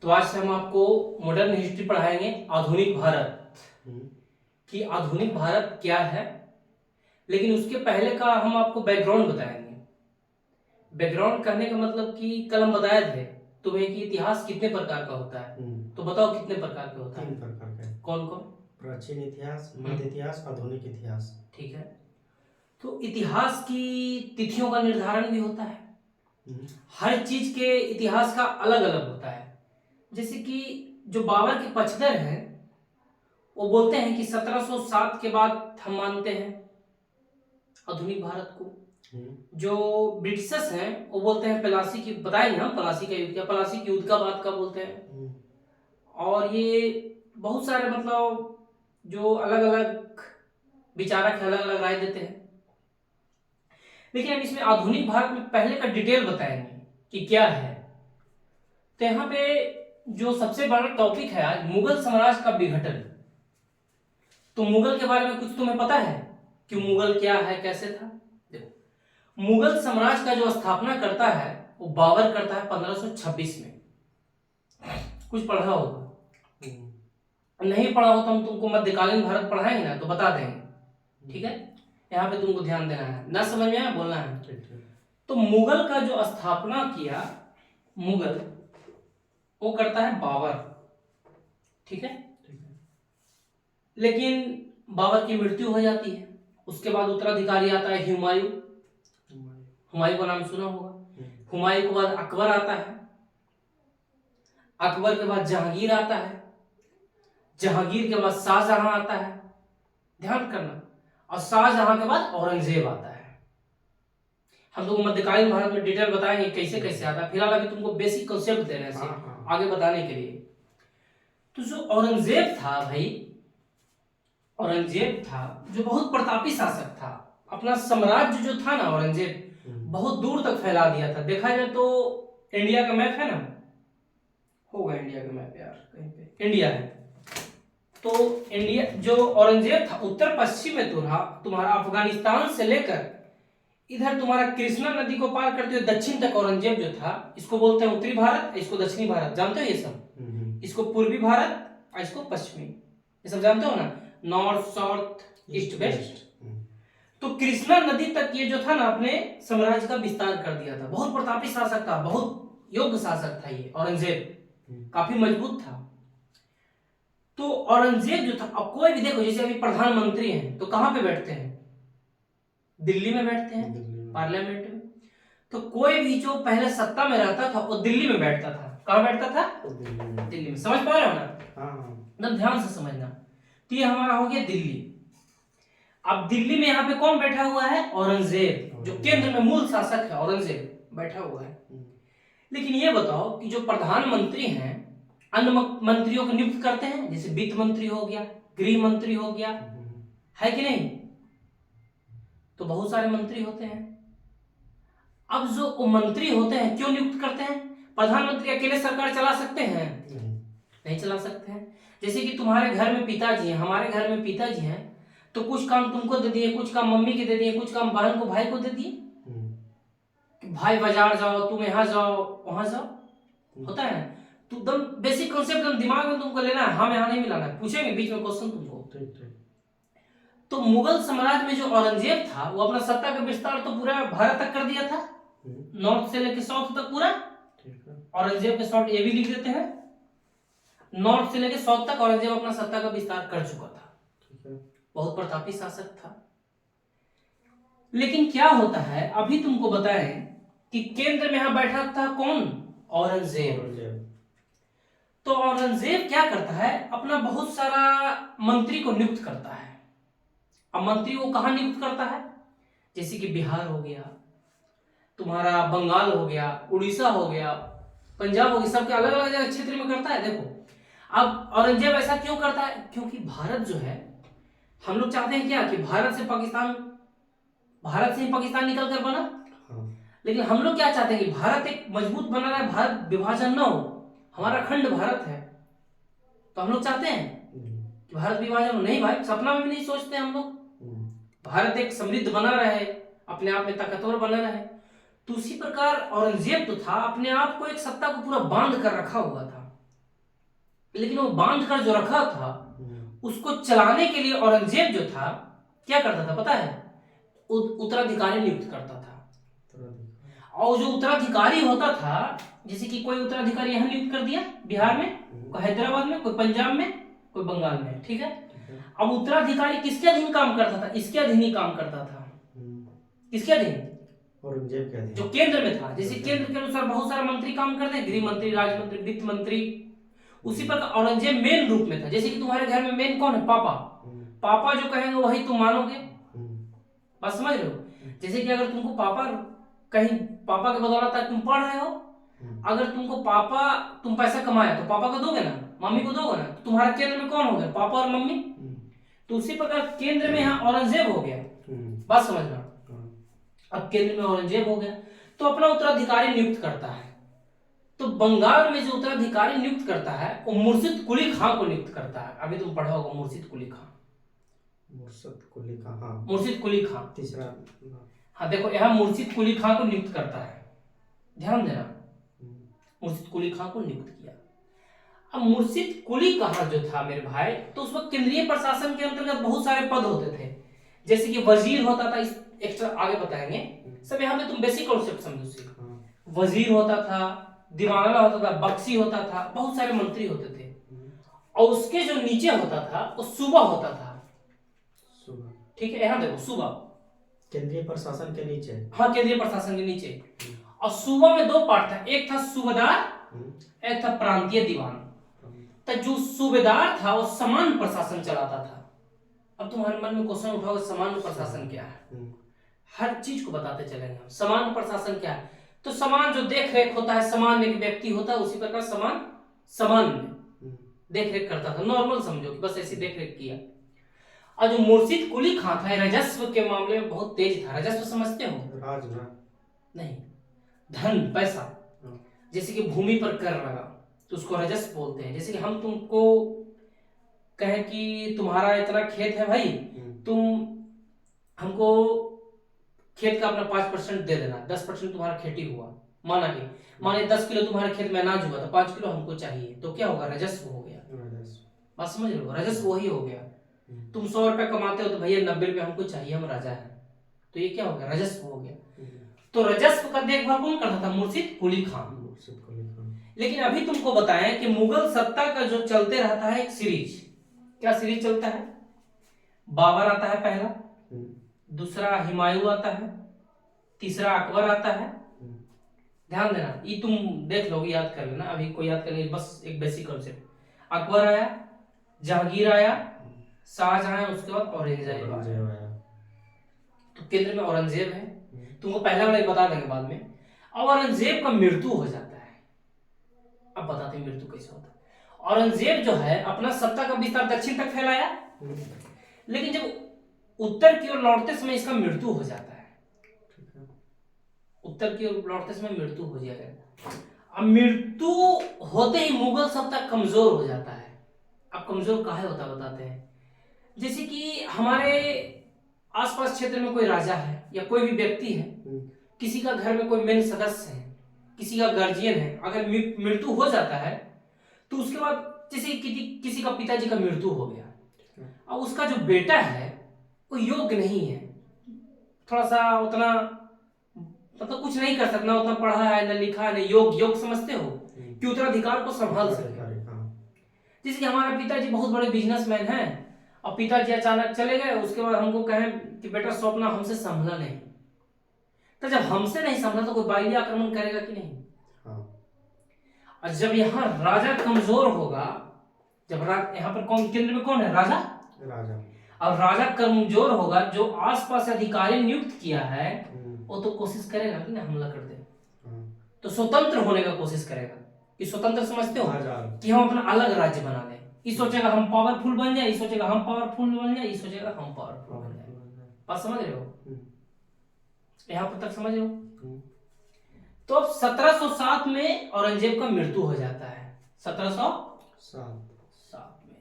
तो आज से हम आपको मॉडर्न हिस्ट्री पढ़ाएंगे, आधुनिक भारत कि आधुनिक भारत क्या है। लेकिन उसके पहले का हम आपको बैकग्राउंड बताएंगे। बैकग्राउंड करने का मतलब कि कल हम बताए थे तुम्हें कि इतिहास कितने प्रकार का होता है। तो बताओ कितने प्रकार का होता है? 3 प्रकार का है। कौन कौन? प्राचीन इतिहास, मध्य इतिहास, आधुनिक इतिहास। ठीक है। तो इतिहास की तिथियों का निर्धारण भी होता है। हर चीज के इतिहास का अलग अलग होता है। जैसे कि जो बाबर के पचहत्तर हैं वो बोलते हैं कि 1707 के बाद हम मानते हैं आधुनिक भारत को। जो ब्रिटिशर्स हैं वो बोलते हैं प्लासी की, बताएंगे हम प्लासी का युद्ध क्या, प्लासी के युद्ध का बात का बोलते हैं। और ये बहुत सारे मतलब जो अलग अलग विचारक अलग अलग राय देते हैं। लेकिन हम इसमें आधुनिक भारत में पहले का डिटेल बताएंगे कि क्या है। तो यहाँ पे जो सबसे बड़ा टॉपिक है आज, मुगल साम्राज्य का विघटन। तो मुगल के बारे में कुछ तुम्हें पता है कि मुगल क्या है, कैसे था? देखो, मुगल साम्राज्य का जो स्थापना करता है वो बाबर करता है 1526 में। कुछ पढ़ा होगा, नहीं पढ़ा हो तो हम तुमको मध्यकालीन भारत पढ़ाएंगे ना तो बता देंगे, ठीक है। यहाँ पे तुमको ध्यान देना है, ना समझ में आया बोलना है। तो मुगल का जो स्थापना किया मुगल, वो करता है बाबर, ठीक है। लेकिन बाबर की मृत्यु हो जाती है। उसके बाद उत्तराधिकारी आता है हुमायूं। हुमायूं का नाम सुना होगा। हुमायूं के बाद अकबर आता है। अकबर के बाद जहांगीर आता है। जहांगीर के बाद शाहजहां आता है, ध्यान करना। और शाहजहां के बाद औरंगजेब आता है। हम लोग मध्यकालीन भारत में डिटेल बताएंगे कैसे कैसे आता है। फिलहाल अभी तुमको बेसिक कंसेप्ट दे रहे हैं आगे बताने के लिए। तो जो औरंगजेब था भाई, औरंगजेब था जो बहुत प्रतापी शासक था। अपना साम्राज्य जो था ना औरंगजेब, बहुत दूर तक फैला दिया था। देखा जाए तो इंडिया का मैप है ना, होगा इंडिया का मैप यार कहीं पे, इंडिया है। तो इंडिया जो औरंगजेब था उत्तर पश्चिम में तो रहा, तुम्हारा अफगानिस्तान से लेकर इधर तुम्हारा कृष्णा नदी को पार करते हुए दक्षिण तक औरंगजेब जो था, इसको बोलते हैं उत्तरी भारत, इसको दक्षिणी भारत, जानते हो ये सब। इसको पूर्वी भारत और इसको पश्चिमी, ये सब जानते हो ना, नॉर्थ साउथ ईस्ट वेस्ट। तो कृष्णा नदी तक ये जो था ना अपने साम्राज्य का विस्तार कर दिया था। बहुत प्रतापी शासक था, बहुत योग्य शासक था ये औरंगजेब, काफी मजबूत था। तो औरंगजेब जो था, अब कोई भी देखो, जैसे अभी प्रधानमंत्री हैं तो कहां पे बैठते हैं? दिल्ली में बैठते हैं, पार्लियामेंट में। तो कोई भी जो पहले सत्ता में रहता था वो दिल्ली में बैठता था। कहां बैठता था? दिल्ली में। समझ पा रहे हो ना? एकदम ध्यान से समझना। तो ये हमारा हो गया दिल्ली। अब दिल्ली में यहाँ पे कौन बैठा हुआ है? औरंगजेब, जो केंद्र में मूल शासक है, औरंगजेब बैठा हुआ है। लेकिन ये बताओ कि जो प्रधानमंत्री हैं अन्य मंत्रियों को नियुक्त करते हैं, जैसे वित्त मंत्री हो गया, गृह मंत्री हो गया, है कि नहीं? तो बहुत सारे मंत्री होते हैं। अब जो मंत्री होते हैं क्यों नियुक्त करते हैं? प्रधानमंत्री अकेले सरकार चला सकते हैं? नहीं चला सकते हैं। जैसे कि तुम्हारे घर में पिताजी हैं, हमारे घर में पिताजी हैं, तो कुछ काम तुमको दे दिए, कुछ काम मम्मी के दे दिए, कुछ काम बहन को, भाई को दे दिए कि भाई बाजार जाओ, तुम यहाँ जाओ, वहां जाओ, होता है। तो एकदम बेसिक कॉन्सेप्ट दिमाग में तुमको लेना है, हम यहाँ नहीं मिलाना है, पूछेंगे बीच में क्वेश्चन तुमको। तो मुगल साम्राज्य में जो औरंगजेब था वो अपना सत्ता का विस्तार तो पूरा भारत तक कर दिया था, नॉर्थ से लेकर साउथ तक पूरा। औरंगजेब के शॉर्ट ये भी लिख देते हैं, नॉर्थ से लेकर साउथ तक औरंगजेब अपना सत्ता का विस्तार कर चुका था। बहुत प्रतापी शासक था। लेकिन क्या होता है, अभी तुमको बताएं कि केंद्र में यहां बैठा था कौन? औरंगजेब। तो औरंगजेब क्या करता है, अपना बहुत सारा मंत्री को नियुक्त करता है। अब मंत्री वो कहां नियुक्त करता है? जैसे कि बिहार हो गया, तुम्हारा बंगाल हो गया, उड़ीसा हो गया, पंजाब हो गया, सबके अलग अलग जगह क्षेत्र में करता है। देखो अब औरंगजेब ऐसा क्यों करता है? क्योंकि भारत जो है, हम लोग चाहते हैं क्या कि भारत से ही पाकिस्तान निकल कर बना। लेकिन हम लोग क्या चाहते हैं कि भारत एक मजबूत बना रहे, भारत विभाजन न हो, हमारा खंड भारत है। तो हम लोग चाहते हैं कि भारत विभाजन हो, नहीं भाई, सपना में भी नहीं सोचते हम लोग। भारत एक समृद्ध बना रहे, अपने आप में ताकतवर बना रहे। तो उसी प्रकार औरंगजेब तो था, अपने आप को एक सत्ता को पूरा बांध कर रखा हुआ था। लेकिन वो बांध कर जो रखा था उसको चलाने के लिए औरंगजेब जो था क्या करता था पता है? उत्तराधिकारी नियुक्त करता था। और जो उत्तराधिकारी होता था, जैसे कि कोई उत्तराधिकारी यहाँ नियुक्त कर दिया बिहार में, कोई हैदराबाद में, कोई पंजाब में, कोई बंगाल में, ठीक है। अब उत्तराधिकारी किसके अधीन काम करता था? इसके अधीन ही काम करता था। किसके अधीन? औरंगजेब के अधीन, जो केंद्र में था। जैसे केंद्र के अनुसार बहुत सारे मंत्री काम करते हैं, गृह मंत्री, राज्य मंत्री, वित्त मंत्री, उसी प्रकार औरंगजेब मेन रूप में था। जैसे कि तुम्हारे घर में मेन कौन है? पापा। पापा जो कहेंगे वही तुम मानोगे। बात समझ रहे हो? जैसे कि अगर तुमको पापा कहीं, पापा के बदौलत तुम पढ़ रहे हो, अगर तुमको पापा, तुम पैसा कमाया तो पापा को दोगे ना, मम्मी को दोगे ना, तो तुम्हारा केंद्र में कौन हो गया? पापा और मम्मी। तो उसी प्रकार केंद्र में यहाँ औरंगजेब हो गया। बात समझना। अब केंद्र में औरंगजेब हो गया तो अपना उत्तराधिकारी नियुक्त करता है। तो बंगाल में जो उत्तराधिकारी नियुक्त करता है वो मुर्शिद कुली खां को नियुक्त करता है। अभी तुम पढ़ा होगा मुर्शिद कुली खां। मुर्शिद कुली खां, हाँ, मुर्शिद कुली खां तीसरा। हाँ देखो, यहाँ मुर्शिद कुली खां को नियुक्त करता है, ध्यान देना। मुर्शिद कुली खां को नियुक्त किया। अब मुर्शिद कुली खां जो था मेरे भाई, तो उस वक्त केंद्रीय प्रशासन के अंतर्गत बहुत सारे पद होते थे। जैसे कि वजीर होता था, इस एक्स्ट्रा आगे बताएंगे सब, यहाँ पे तुम बेसिक कॉन्सेप्ट समझो सीखो। वजीर होता था, दीवाना होता था, बख्शी होता था, बहुत सारे मंत्री होते थे। और उसके जो नीचे होता था वो सूबा होता था। ठीक है, यहाँ देखो सूबा केंद्रीय प्रशासन के नीचे। हाँ, केंद्रीय प्रशासन के नीचे। और सूबा में दो पार्ट था, एक था सूबेदार, एक था प्रांतीय दीवान। तो जो सूबेदार था वो सामान्य प्रशासन चलाता था। अब तुम्हारे मन में क्वेश्चन उठाओगे सामान्य प्रशासन क्या है? हर चीज को बताते चलेंगे हम। सामान्य प्रशासन क्या है? तो समान जो देख रेख होता है, समान एक व्यक्ति होता है, उसी प्रकार समान देख रेख करता था। नॉर्मल समझो कि बस ऐसी देख रेख किया। और जो मुर्शिद कुली खां था राजस्व के मामले में बहुत तेज था। राजस्व समझते हो? राज ना? नहीं, धन, पैसा। जैसे कि भूमि पर कर लगा तो उसको राजस्व बोलते हैं। जैसे कि हम तुमको कहें कि तुम्हारा इतना खेत है भाई, तुम हमको खेत का अपना 5% दे देना, 10% तुम्हारा खेती हुआ। माने 10 किलो तुम्हारे खेत में अनाज हुआ तो 5 किलो हमको चाहिए, तो क्या होगा? राजस्व हो गया। बात समझ रहे हो? राजस्व वही हो गया। तुम 100 रुपए कमाते हो तो भैया 90 रुपए हमको चाहिए, हम राजा हैं, तो ये क्या हो गया? राजस्व हो गया। तो राजस्व का देखभाल कौन करता था? मुर्शिद कुली खां। लेकिन अभी तुमको बताएं कि मुगल सत्ता का जो चलते रहता है एक सीरीज, क्या सीरीज चलता है? बाबर आता है पहला, दूसरा हुमायूं आता है, तीसरा अकबर आता है। ध्यान देना, ये तुम देख लोगे, याद कर लेना, अभी कोई याद करने, बस एक बेसिक कॉन्सेप्ट। अकबर आया, जहांगीर आया, शाहजहां आया, उसके बाद औरंगजेब आया। तो केंद्र में औरंगजेब है। तुमको पहला वाला बता देंगे बाद में। औरंगजेब का मृत्यु हो जाता है। अब बताते हैं मृत्यु कैसे होता है। औरंगजेब जो है अपना सत्ता का विस्तार दक्षिण तक फैलाया, लेकिन जब उत्तर की ओर लौटते समय इसका मृत्यु हो जाता है। उत्तर की ओर लौटते समय मृत्यु हो जाएगा। अब मृत्यु होते ही मुगल सत्ता कमजोर हो जाता है। अब कमजोर काहे होता बताते हैं। जैसे कि हमारे आसपास क्षेत्र में कोई राजा है या कोई भी व्यक्ति है, किसी का घर में कोई मेन सदस्य है, किसी का गार्जियन है, अगर मृत्यु हो जाता है तो उसके बाद जैसे किसी का पिताजी का मृत्यु हो गया, अब उसका जो बेटा है वो योग्य नहीं है, थोड़ा सा उतना मतलब कुछ नहीं कर सकता, उतना पढ़ा है न लिखा है, न योग समझते हो कि उत्तराधिकार को संभाल सके। जैसे कि हमारे पिताजी बहुत बड़े बिजनेसमैन हैं और पिताजी अचानक चले गए, उसके बाद हमको कहें कि बेटा स्वप्ना हमसे संभला नहीं, तो जब हमसे नहीं संभला तो कोई बाह्य आक्रमण करेगा कि नहीं? और जब यहाँ राजा कमजोर होगा, जब यहाँ पर कौन केंद्र में कौन है? राजा। और राजा कमजोर होगा, जो आसपास अधिकारी नियुक्त किया है वो तो कोशिश करेगा कि ना हमला कर दे, तो स्वतंत्र होने का कोशिश करेगा। कि स्वतंत्र समझते हो कि हम अपना अलग राज्य बना लें। ये सोचेगा हम पावरफुल बन जाए, ये सोचेगा हम पावरफुल बन जाए, ये सोचेगा हम पावरफुल बन जाए। बात समझ रहे हो? यहाँ पर तक समझ रहे हो? तो अब 1707 में औरंगजेब का मृत्यु हो जाता है। 1707 में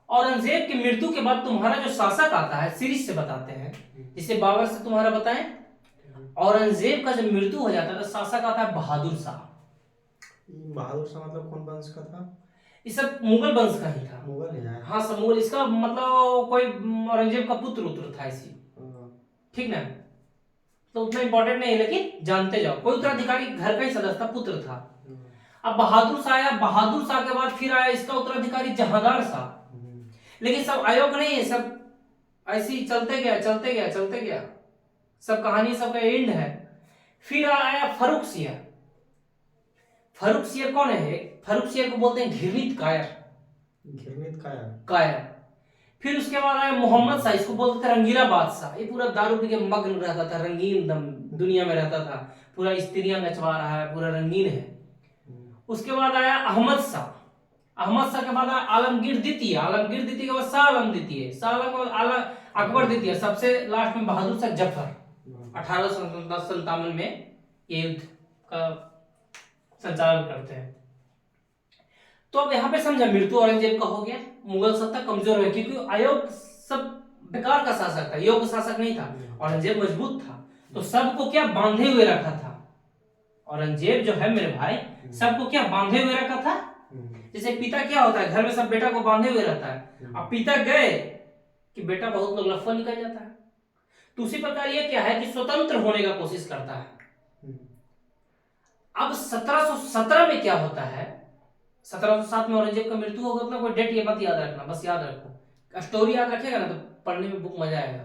औरंगजेब की मृत्यु के बाद तुम्हारा जो शासक आता है, सीरीज से बताते हैं, जिसे बाबर से तुम्हारा बताएं। औरंगजेब का जब मृत्यु हो जाता है तो शासक आता है बहादुर शाह। बहादुर शाह मतलब कौन वंश का था? ये सब मुगल वंश का ही था। मुगल है यार। हाँ सब मुगल, इसका मतलब कोई औरंगजेब का पुत्र उत्र था इसी, ठीक ना, तो उतना इंपॉर्टेंट नहीं है लेकिन जानते जाओ। कोई उत्तराधिकारी घर का ही सदस्य था, पुत्र था। अब बहादुर शाह आया, बहादुर शाह के बाद फिर आया इसका उत्तराधिकारी जहांदार शाह। लेकिन सब आयोग नहीं है, सब ऐसे ही चलते गया चलते गया चलते गया, सब कहानी सबका एंड है। फिर आया फर्रुख सियर। फर्रुख सियर कौन है? फर्रुख सियर को बोलते हैं घृणित कायर, घृणित कायर, कायर। फिर उसके बाद आया मोहम्मद शाह, इसको बोलते थे रंगीला बादशाह। ये पूरा दारू पी के मग्न रहता था, रंगीन दम दुनिया में रहता था, पूरा स्त्रियां नचवा रहा है, पूरा रंगीन है। उसके बाद आया अहमद शाह। अहमद शाह के बाद आया आलमगीर द्वितीय। आलमगीर द्वितीय के बाद शाह आलम द्वितीय। शाह आलम के बाद अकबर द्वितीय। सबसे लास्ट में बहादुर शाह जफर। 1857 में ये युद्ध का संचालन करते हैं। तो अब यहाँ पे समझा, मृत्यु औरंगजेब का हो गया, मुगल सत्ता कमजोर हो गई, क्योंकि आयोग सब बेकार का शासक था, योग्य शासक नहीं था। औरंगजेब मजबूत था, तो सबको क्या बांधे हुए रखा था। औरंगजेब जो है मेरे भाई, सबको क्या बांधे हुए रखा था। जैसे पिता क्या होता है, घर में सब बेटा को बांधे हुए रहता है। अब पिता गए कि बेटा बहुत लोग लफा निकल जाता है। तो उसी प्रकार ये क्या है कि स्वतंत्र होने का कोशिश करता है। अब 1717 में क्या होता है, 1707 में औरंगजेब का मृत्यु होगा। मतलब कोई डेट ये मत याद रखना, बस याद रखो, स्टोरी याद रखेगा ना तो पढ़ने में बुक मजा आएगा।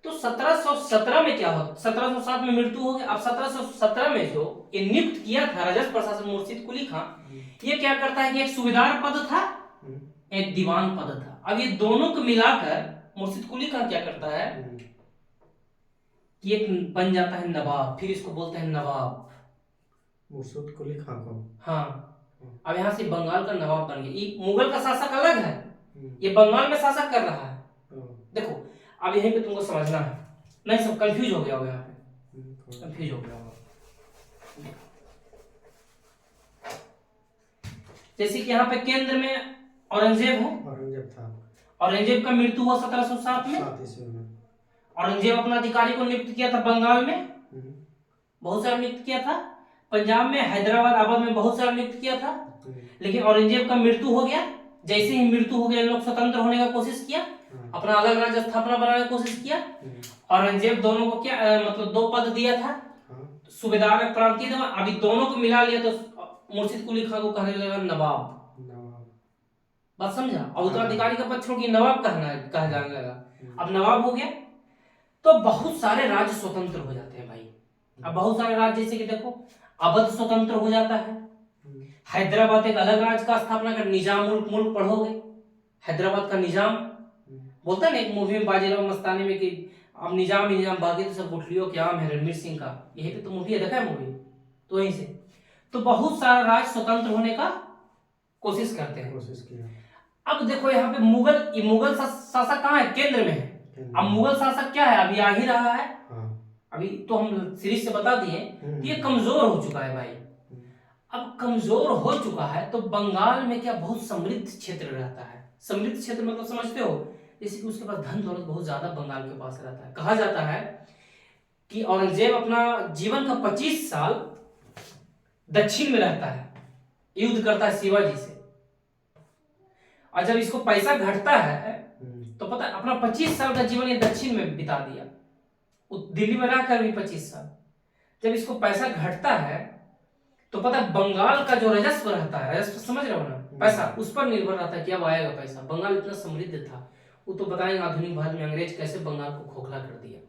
तो 1717 में क्या हो, 1707 में मृत्यु हो गया। अब 1717 में जो ये नियुक्त किया था राजस्व प्रशासन मुर्शिद कुली खां, ये क्या करता है कि एक सूबेदार पद था, एक दीवान पद था। अब ये दोनों को मिलाकर मुर्शिद कुली खां क्या करता है कि एक बन जाता है नवाब। फिर इसको बोलते हैं नवाब, मुर्शिद कुली खां को। हाँ, अब यहाँ से बंगाल का नवाब बन गया। ये मुगल का शासक अलग है, ये बंगाल में शासक कर रहा है। देखो अब यहीं पे तुमको समझना है, नहीं सब कंफ्यूज हो गया होगा, यहाँ पे कंफ्यूज हो गया होगा। जैसे कि यहाँ पे केंद्र में औरंगजेब है, औरंगजेब था। औरंगजेब का मृत्यु हुआ 1707 में। औरंगजेब अपना अधिकारी को नियुक्त किया था बंगाल में, बहुत सारा नियुक्त किया था। पंजाब में, हैदराबाद, आबाद में बहुत सारा नियुक्त किया था। लेकिन औरंगजेब का मृत्यु हो गया। जैसे ही मृत्यु हो गया, लोग स्वतंत्र होने का कोशिश किया, अपना अलग राज्य स्थापना बनाने की कोशिश किया। औरंगजेब दोनों को क्या मतलब दो पद दिया था, सूबेदार और प्रांतीय था। अभी दोनों को मिला लिया तो मुर्शिद कुली खां को कहने लगा नवाब। बात समझा? और उत्तराधिकारी का पद छोड़ के नवाब कहा जाने लगा। अब नवाब हो गया तो बहुत सारे राज्य स्वतंत्र हो जाते हैं भाई। अब बहुत सारे राज्य जैसे कि देखो, अवध स्वतंत्र हो जाता है। हैदराबाद एक अलग राज्य का स्थापना कर, निजाम मुल्क पढ़ोगे, हैदराबाद का निजाम बोलता है ना एक मूवी में बाजीराव मस्तानी में कि अब निजाम ही निजाम, बाकी तो सब गुठलियों के आम है, रणवीर सिंह का। यही पे तो मूवी है, देखा है मूवी तो वहीं से। तो बहुत सारा राज्य स्वतंत्र होने का कोशिश करते हैं, कोशिश किया। अब देखो यहाँ पे मुगल शासक कहाँ है, केंद्र में है। अब मुगल शासक क्या है, अभी आ ही रहा है। अभी तो हम सीरीज से बता दिए कि ये कमजोर हो चुका है भाई। अब कमजोर हो चुका है तो बंगाल में क्या बहुत समृद्ध क्षेत्र रहता है। समृद्ध क्षेत्र मतलब समझते हो, जैसे कि उसके पास धन दौलत बहुत ज्यादा बंगाल के पास रहता है। कहा जाता है कि औरंगजेब अपना जीवन का 25 साल दक्षिण में रहता है, युद्ध करता है शिवाजी से। और जब इसको पैसा घटता है तो पता है अपना 25 साल का जीवन ये दक्षिण में बिता दिया, दिल्ली में रहकर भी 25 साल। जब इसको पैसा घटता है तो पता है बंगाल का जो राजस्व रहता है, राजस्व समझ रहे हो ना, पैसा उस पर निर्भर रहता है कि अब आएगा पैसा। बंगाल इतना समृद्ध था, वो तो बताएंगे आधुनिक भारत में अंग्रेज कैसे बंगाल को खोखला कर दिया।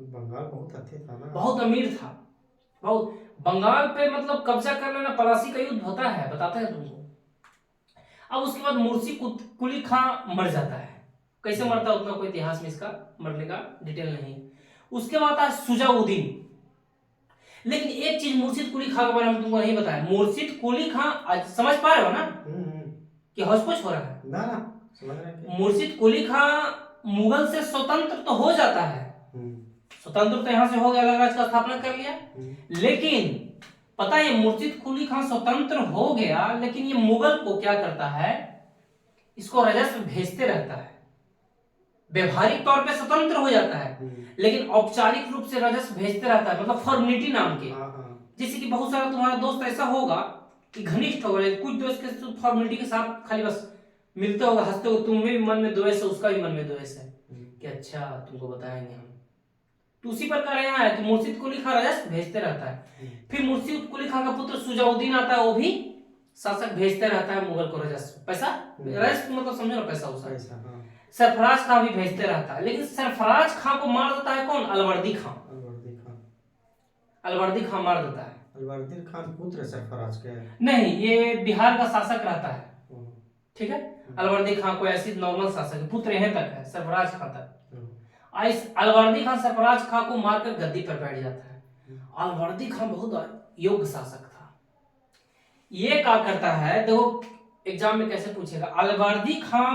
बंगाल बहुत अच्छे था ना, बहुत अमीर था, बहुत। बंगाल पे मतलब कब्जा कर लेना, पलासी का युद्ध होता है, बताते हैं तुमको। अब उसके बाद मुर्शिद कुली खां मर जाता है। कैसे मरता है उतना कोई इतिहास में इसका मरने का डिटेल नहीं है। उसके बाद आता है शुजाउद्दीन। लेकिन एक चीज मुर्शिद कुली खां के बारे में तुमको नहीं बताया। मुर्शिद कुली खां, आज समझ पा रहे हो ना कि हौच-पौच हो रहा है ना, समझ रहे हैं। मुर्शिद कुली खां मुगल से स्वतंत्र तो हो जाता है, स्वतंत्र तो यहां से हो गया, अलग राज्य का स्थापना कर लिया। लेकिन पता है मुर्शिद कुली खां स्वतंत्र हो गया, लेकिन ये मुगल को क्या करता है, इसको राजस्व भेजते रहता है। व्यवहारिक तौर पे स्वतंत्र हो जाता है लेकिन औपचारिक रूप से राजस्व भेजते रहता है, मतलब फॉर्मेलिटी नाम के। जैसे कि बहुत सारा तुम्हारा दोस्त ऐसा होगा कि घनिष्ठ हो गए। कुछ दोस्त के तो फॉर्मेलिटी के साथ खाली बस मिलते होगा, हंसते हो, तुम्हें भी मन में द्वेष है, उसका भी मन में द्वेष है कि अच्छा तुमको बताएंगे हम। तो उसी प्रकार यहाँ है कि मुर्शिद कुली खां राजस्व भेजते रहता है। फिर मुर्शिद कुली खां का पुत्र सुजाउद्दीन आता है, वो भी शासक भेजते रहता है मुगल को राजस्व, पैसा, राजस्व मतलब समझो ना पैसा उसा। पैसा, हाँ। सरफराज खां भी भेजते रहता है, लेकिन सरफराज खां को मार देता है कौन? अलवर्दी खां। अलवर्दी खान। अलवर्दी खां मार देता है। अलवर्दी खान पुत्र सरफराज के है। नहीं, ये बिहार का शासक रहता है, ठीक है। अलवर्दी खां को ऐसी नॉर्मल शासक है, पुत्र यहीं तक है, सरफराज खां तक। इस अलवर्दी खां सरफराज खां को मारकर गद्दी पर बैठ जाता है। अलवर्दी खां बहुत योग्य शासक था। ये क्या करता है, देखो एग्जाम में कैसे पूछेगा, अलवर्दी खां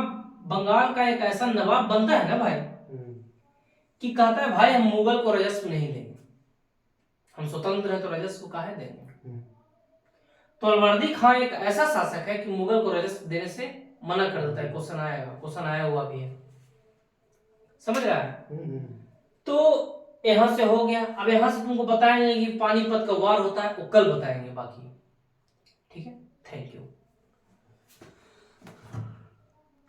बंगाल का एक ऐसा नवाब बनता है ना भाई, कि कहता है भाई हम मुगल को राजस्व नहीं देंगे, हम स्वतंत्र है तो राजस्व काहे देंगे। तो अलवर्दी खां एक ऐसा शासक है कि मुगल को राजस्व देने से मना कर देता है। क्वेश्चन आएगा, क्वेश्चन आया हुआ भी है, समझ रहा है। तो यहां से हो गया। अब यहां से तुमको बताएंगे कि पानीपत का वार होता है, वो कल बताएंगे बाकी, ठीक है। Thank you.